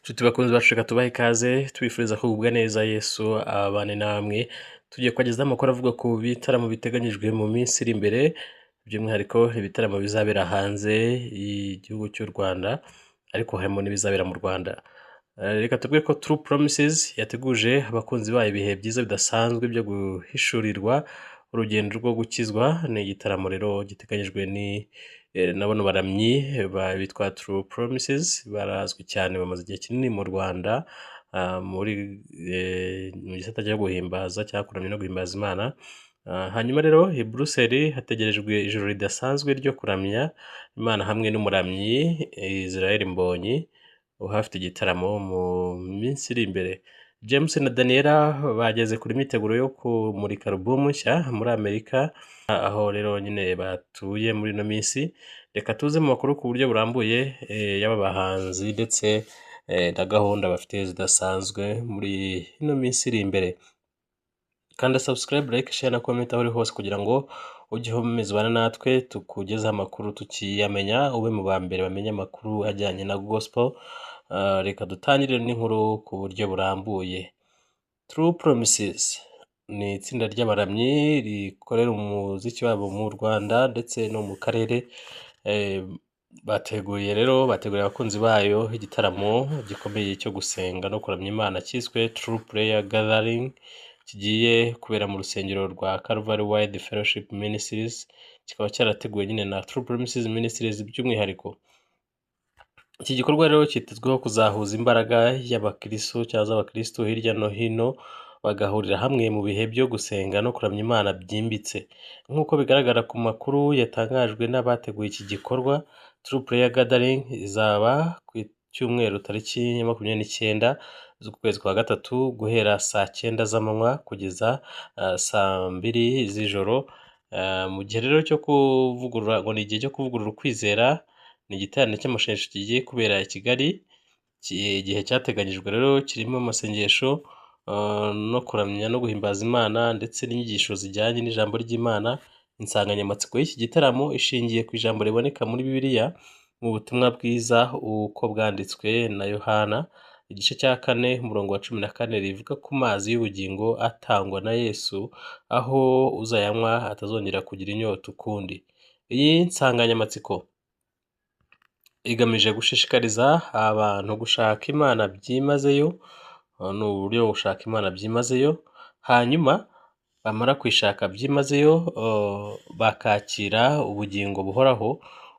Nshuti bakunzi bacu reka tubahe ikaze tubifuriza kugubwa neza Yesu abane namwe. Tugiye kubagezaho amakuru avuga ku bitaramo biteganyijwe mu minsi iri imbere, by'umwihariko ibitaramo bizabera hanze y'igihugu cy'u Rwanda, ariko harimo n'ibizabera mu Rwanda. Reka tubwire ko True Promises yateguje abakunzi bayo ibihe byiza bidasanzwe byo guhishurirwa urugendo rwo gukizwa. Ni igitaramo rero giteganyijwe na bano baramyi bitwa True Promises, barazwi cyane, bamaze igihe kinini mu Rwanda mu gisata cyo guhimbaza cyangwa kuramya no guhimbaza Imana. Hanyuma rero i Buruseli hategerejwe ijoro ridasanzwe ryo kuramya Imana hamwe n'umuramyi Israel Mbonyi uhafite igitaramo mu minsi iri imbere. James na Daniela bageze kuri miteguro yo kumurika alubumu nshya muri Amerika, aho rero nyine batuye muri ino minsi. Reka tuze mu makuru ku buryo burambuye y'aba bahanzi ndetse na gahunda bafite zidasanzwe muri ino minsi iri imbere. Kanda subscribe, like, share na comment aho uri hose kugira ngo ujye umezwana natwe tukugezaho amakuru tukiyamenya, ube mu ba mbere bamenya amakuru ajyanye na gospel. Reka dutangire n'inkuru ku buryo burambuye. True Promises ni itsinda ry'abaramyi rikorera umuziki wabo mu Rwanda ndetse no mu karere. Bateguriye abakunzi bayo igitaramo gikomeye cyo gusenga no kuramya Imana cyiswe True Prayer Gathering, kigiye kubera mu rusengero rwa Calvary Wide Fellowship Ministries. Kikaba cyarateguwe nyine na True Promises Ministries by'umwihariko. Iki gikorwa rero cyitezweho kuzahuza imbaraga y'abakristo cyangwa z'abakristo hirya no hino, bagahurira hamwe mu bihe byo gusenga no kuramya Imana byimbitse. Nk'uko bigaragara ku makuru yatangajwe n'abateguye iki gikorwa, True Prayer Gathering izaba ku cyumweru tariki 29 z'ukwezi kwa gatatu guhera saa 9 z'amanywa kugeza saa 2 z'ijoro. Mu gihe rero cyo kuvugurura ngo ni igihe cyo kuvugurura ukwizera, ni igiterane cy'amashengesho kigiye kubera i Kigali. Igihe cyateganyijwe rero kirimo amasengesho no kuramya no guhimbaza Imana ndetse n'inyigisho zijyanye n'ijambo ry'Imana. Insanganyamatsiko y'iki gitaramo ishingiye ku ijambo riboneka muri Bibiliya mu butumwa bwiza uko bwanditswe na Yohana, igice cya 4 umurongo wa 14, rivuga ku mazi y'ubugingo atangwa na Yesu, aho uzayanywa atazongera kugira inyota ukundi. Iyi nsanganyamatsiko igamije gushishikariza abantu gushaka Imana byimazeyo. Ni uburyo gushaka Imana byimazeyo, hanyuma bamara kwishaka byimazeyo bakakira ubugingo buhoraho.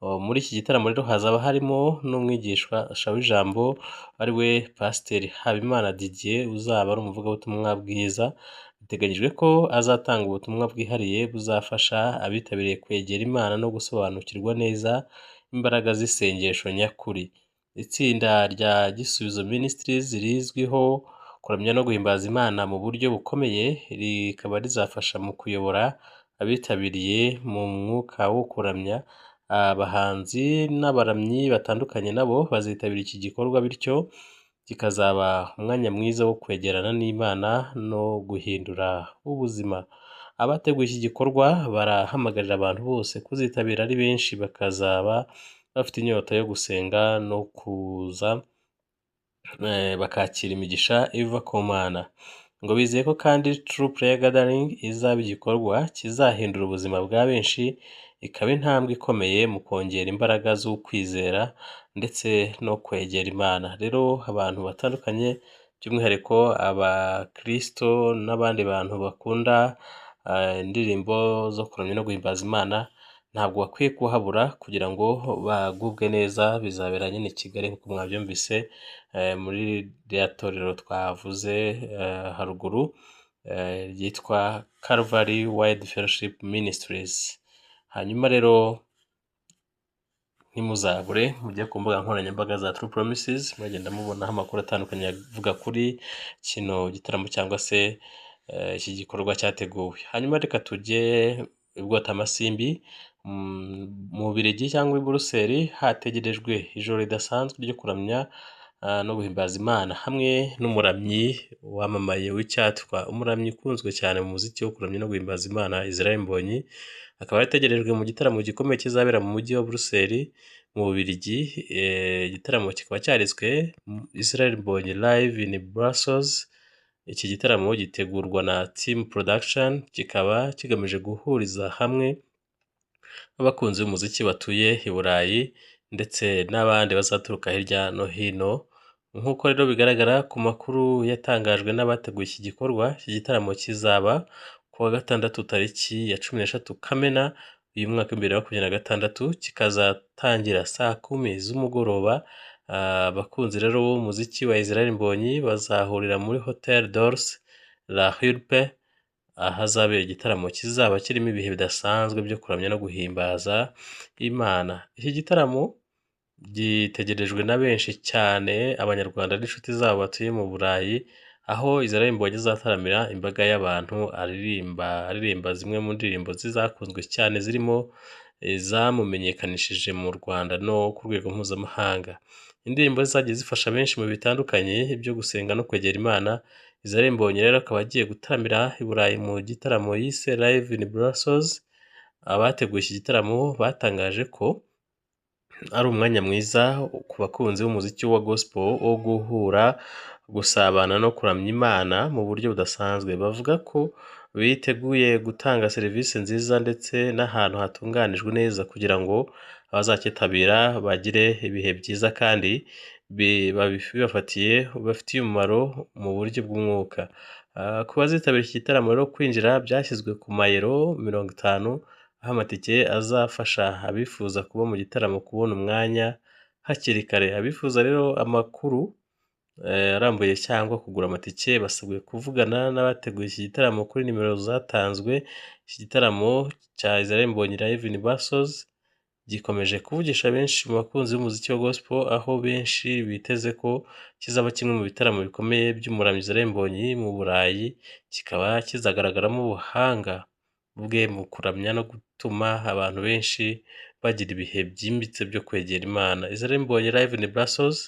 Muri iki gitaramo rero hazaba harimo n'umwigishwa w'ijambo ari we Pasiteri Habimana Didier, uzaba ari umuvugabutumwa bwiza. Biteganyijwe ko azatanga ubutumwa bwihariye buzafasha abitabiriye kwegera Imana no gusobanukirwa neza imbaraga z'isengesho nyakuri. Itsinda rya Gisubizo Ministries rizwiho kuramya no guhimbaza Imana mu buryo bukomeye, rikaba rizafasha mu kuyobora abitabiriye mu mwuka wo kuramya. Abahanzi n'abaramyi batandukanye nabo bazitabira iki gikorwa, bityo kikazaba umwanya mwiza wo kwegerana n'Imana no guhindura ubuzima. Abateguye iki gikorwa barahamagarira abantu bose kuzitabira ari benshi, bakazaba bafite inyota yo gusenga no kuza bakakira imigisha iva ku Mana. Ngo bizeye ko kandi True Prayer Gathering izaba igikorwa kizahindura ubuzima bwa benshi, ikaba intambwe ikomeye mu kongera imbaraga z'ukwizera ndetse no kwegera Imana. Rero abantu batandukanye by'umwihariko abakristo n'abandi bantu bakunda indirimbo zo kuramya no guhimbaza Imana ntabwo bakwiye kuhabura kugira ngo bagubwe neza. Bizabera nyine i Kigali nk'uko mwabyumvise muri rya torero twavuze haruguru ryitwa Calvary Wide Fellowship Ministries. Hanyuma rero ntimuzabure mujye ku mbuga nkoranyambaga za True Promises, mugenda mubonaho amakuru atandukanye avuga kuri kino gitaramo cyangwa se iki gikorwa cyateguwe. Hanyuma reka tujye i Bwotamasimbi mu Bubiligi cyangwa i Buruseli. Hategerejwe ijoro ridasanzwe ryo kuramya no guhimbaza Imana hamwe n'umuramyi wamamaye w'icyatwa, umuramyi ukunzwe cyane mu muziki wo kuramya no guhimbaza Imana Israel Mbonyi, akaba yategerejwe mu gitaramo gikomeye kizabera mu mujyi wa Buruseli mu Bubiligi. Igitaramo kikaba cyaritswe Israel Mbonyi Live in Brussels. Iki gitaramo gitegurwa na Team Production, kikaba kigamije guhuriza hamwe abakunzi b'umuziki batuye i Burayi ndetse n'abandi bazaturuka hirya no hino. Nk'uko rero bigaragara ku makuru yatangajwe n'abateguye iki gikorwa, iki gitaramo kizaba ku wa gatandatu tariki ya 13 Kamena uyu mwaka w'2026, kikazatangira saa 10 z'umugoroba. Abakunzi rero b'umuziki wa Israel Mbonyi bazahurira muri Hotel Dors La Hulpe, ahazabera igitaramo kizaba kirimo ibihe bidasanzwe byo kuramya no guhimbaza Imana. Iki gitaramo gitegerejwe na benshi cyane, abanyarwanda n'inshuti zabo batuye mu Burayi, aho Israel Mbonyi azataramira imbaga y'abantu aririmba zimwe mu ndirimbo zizakunzwe cyane, zirimo zamumenyekanishije mu Rwanda no ku rwego mpuzamahanga. Indirimbo zagiye zifasha benshi mu bitandukanye byo gusenga no kwegera Imana. Israel Mbonyi rero akaba agiye gutaramira i Burayi mu gitaramo yise Live in Brussels. Abateguye iki gitaramo batangaje ko ari umwanya mwiza ku bakunzi b'umuziki wa gospel wo guhura, gusabana no kuramya Imana mu buryo budasanzwe. Bavuga ko biteguye gutanga serivisi nziza ndetse n'ahantu hatunganijwe neza kugira ngo abazakitabira bagire ibihe byiza kandi bafitiye umumaro mu buryo bw'umwuka. Ku bazitabira iki gitaramo rero kwinjira byashyizwe ku mayero 50, aho amatike azafasha abifuza kuba mu gitaramo kubona umwanya hakiri kare. Abifuza rero amakuru arambuye cyangwa kugura amatike basabwe kuvugana n'abateguye iki gitaramo kuri nimero zatanzwe. Iki gitaramo cya Israel Mbonyi Live in Brussels gikomeje kuvugisha benshi mu bakunzi b'umuziki wa gospel, aho benshi biteze ko kizaba kimwe mu bitaramo bikomeye by'umuramyi Israel Mbonyi mu Burayi. Kikaba kizagaragaramo ubuhanga bwe mu kuramya no gutuma abantu benshi bagira ibihe byimbitse byo kwegera Imana. Israel Mbonyi Live in Brussels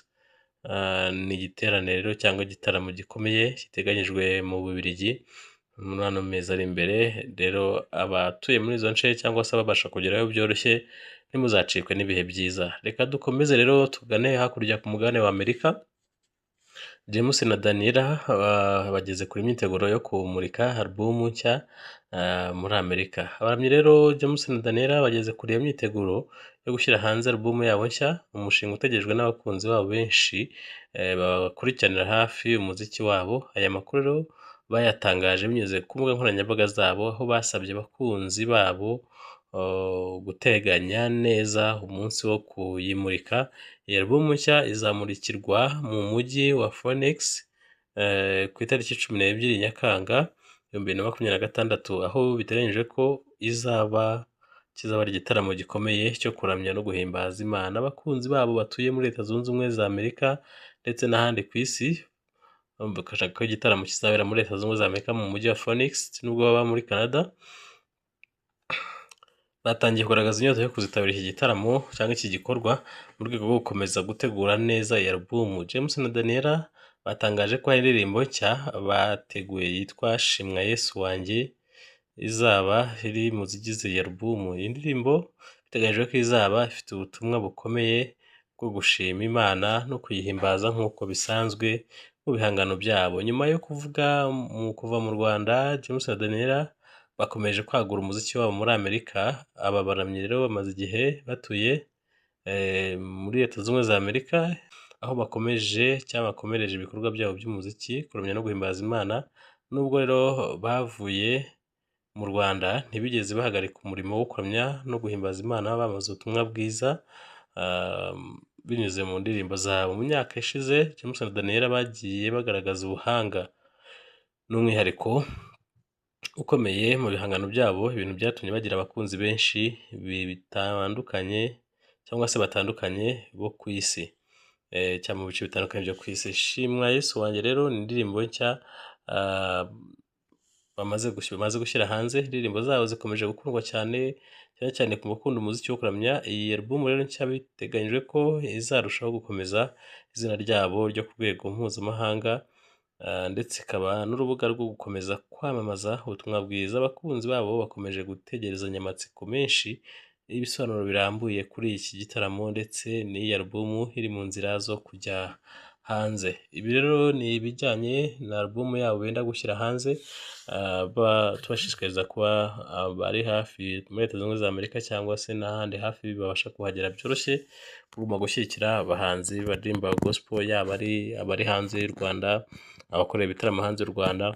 ni igiteraniro cyangwa igitaramo gikomeye giteganyijwe mu Bubiligi muri ano mezi ari imbere. Rero abatuye muri izo nce cyangwa se babasha kugerayo byoroshye, ntimuzacikwe n'ibihe byiza. Reka dukomeze rero tugane hakurya ku mugabane wa Amerika. James na Daniela bageze kuri imyiteguro yo kumurika album nshya muri Amerika. Abaramyi rero James na Daniela bageze kuri iyo myiteguro yo gushyira hanze album yabo nshya, umushinga utegerejwe n'abakunzi babo benshi bakurikiranira hafi umuziki wabo. Aya makuru rero bayatangaje binyuze ku mbuga nkoranyambaga zabo, aho basabye abakunzi babo guteganya neza umunsi wo kuyimurika. Iyi album nshya izamurikirwa mu mujyi wa Phoenix ku itariki 12 Nyakanga 2026, aho biteganyijwe ko kizaba ari igitaramo gikomeye cyo kuramya no guhimbaza Imana. Abakunzi babo batuye muri Leta Zunze Ubumwe za Amerika ndetse n'ahandi ku isi bakashaka ko igitaramo kizabera muri Leta Zunze Ubumwe za Amerika mu mujyi wa Phoenix, nubwo baba muri Canada. Batangiye kugaragaza inyota yo kuzitabira iki gitaramo cyangwa iki gikorwa mu rwego rwo gukomeza gutegura neza iyi album. James na Daniela batangaje ko hari indirimbo nshya bateguye yitwa Shimwa Yesu wanjye, izaba iri mu zigize iyi album. Iyi ndirimbo biteganyijwe ko izaba ifite ubutumwa bukomeye bwo gushima Imana no kuyihimbaza nk'uko bisanzwe mu bihangano byabo. Nyuma yo kuva mu Rwanda, James na Daniela bakomeje kwagura umuziki wabo muri Amerika. Aba baramyi rero bamaze igihe batuye muri Leta Zunze Ubumwe za Amerika, aho bakomereje ibikorwa byabo by'umuziki, kuramya no guhimbaza Imana. Nubwo rero bavuye mu Rwanda, ntibigeze bahagarika umurimo wo kuramya no guhimbaza Imana, bamaze ubutumwa bwiza binyuze mu ndirimbo zabo. Mu myaka ishize, James na Daniela bagiye bagaragaza ubuhanga n'umwihariko ukomeye mu bihangano byabo, ibintu byatumye bagira abakunzi benshi bitandukanye cyangwa se batandukanye bo ku isi cyangwa mu bice bitandukanye byo ku isi. Shimwa Yesu wanjye rero ni indirimbo nshya bamaze gushyira hanze. Indirimbo zabo zikomeje gukundwa cyane cyane ku bakunda umuziki wo kuramya. Iyi album rero nshya biteganyijwe ko izarushaho gukomeza izina ryabo ryo ku rwego mpuzamahanga, ndetse ikaba n'urubuga rwo gukomeza kwamamaza ubutumwa bwiza. Abakunzi babo bakomeje gutegerezanya amatsiko menshi ibisobanuro birambuye kuri iki gitaramo, ndetse n'iyi album iri mu nzira zo kujya hanze. Ibi rero ni ibijyanye na album yabo benda gushyira hanze. Tubashishikariza kuba abari hafi muri Leta Zunze Ubumwe za Amerika cyangwa se n'ahandi hafi babasha kuhagera byoroshye, kuguma gushyigikira abahanzi baririmba gospel, yaba ari abari hanze y'u Rwanda, abakorera ibitaramo hanze y'u Rwanda,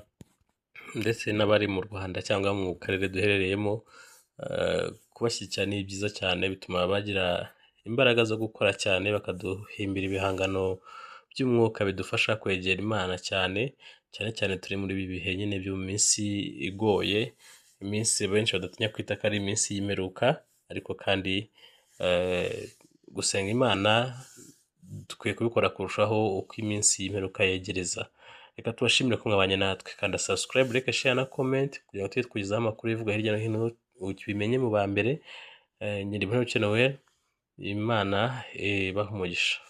ndetse n'abari mu Rwanda cyangwa mu karere duherereyemo. Kubashyigikira ni byiza cyane, bituma bagira imbaraga zo gukora cyane, bakaduhimbira ibihangano by'umwuka bidufasha kwegera Imana cyane cyane turi muri ibi bihe nyine byo mu minsi igoye, iminsi benshi badatinya kwita ko ari iminsi y'imperuka, ariko kandi gusenga Imana dukwiye kubikora kurushaho uko iminsi y'imperuka yegereza. Reka tubashimire ko mwabanye natwe, kanda subscribe, like, share na comment kugira ngo tujye tukugezaho amakuru y'ivugwa hirya no hino ubimenye mu ba mbere. Nyiri Channel, Imana ibahe umugisha.